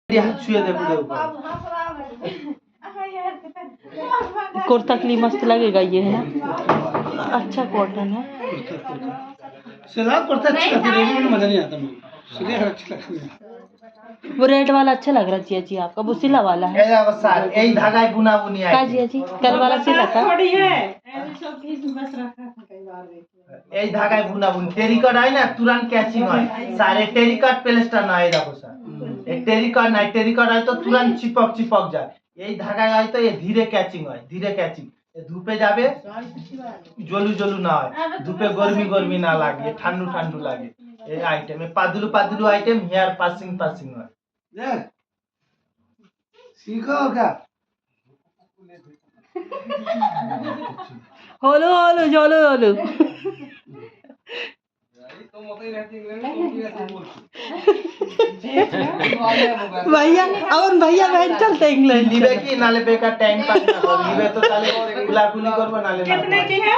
हाथ छुए दे पूरे ऊपर। कुर्ता के लिए मस्त लगेगा ये, है ना? अच्छा कॉटन है। सिला कुर्ता अच्छा लगता है, रेडीमेड मजा नहीं आता मुझे, सिले अच्छा लगता है। वो रेड वाला अच्छा लग रहा जिया जी आपका, वो सिला वाला है। यही धागा ही बुना बुनी का आई जिया जी कल वाला सिला था। थोड़ी है ऐसे सब चीज बस रखा था कई बार देखिए। यही धागा ही बुना बुनी टेरिकॉट आई ना तुरंत कैचिंग है सारे टेरिकॉट प्लास्टर ना आई देखो सर, एक टेरिकॉट ना टेरिकॉट आई तो तुरंत चिपक जाए, यही धागा आई तो ये धीरे कैचिंग है, धीरे कैचिंग धूपे जाबे जोलू ना है, धूपे गर्मी ना लागे, ठंडू लागे। ये आइटम है पादुलू आइटम हेयर पासिंग है। सीखो क्या? होलो जोलो भैया और भैया बहन चलते इंग्लैंड लिबे की नाले पे का टाइम पास ना कर लिबे तो ताले गुलाकुली करबो नाले कितने की है?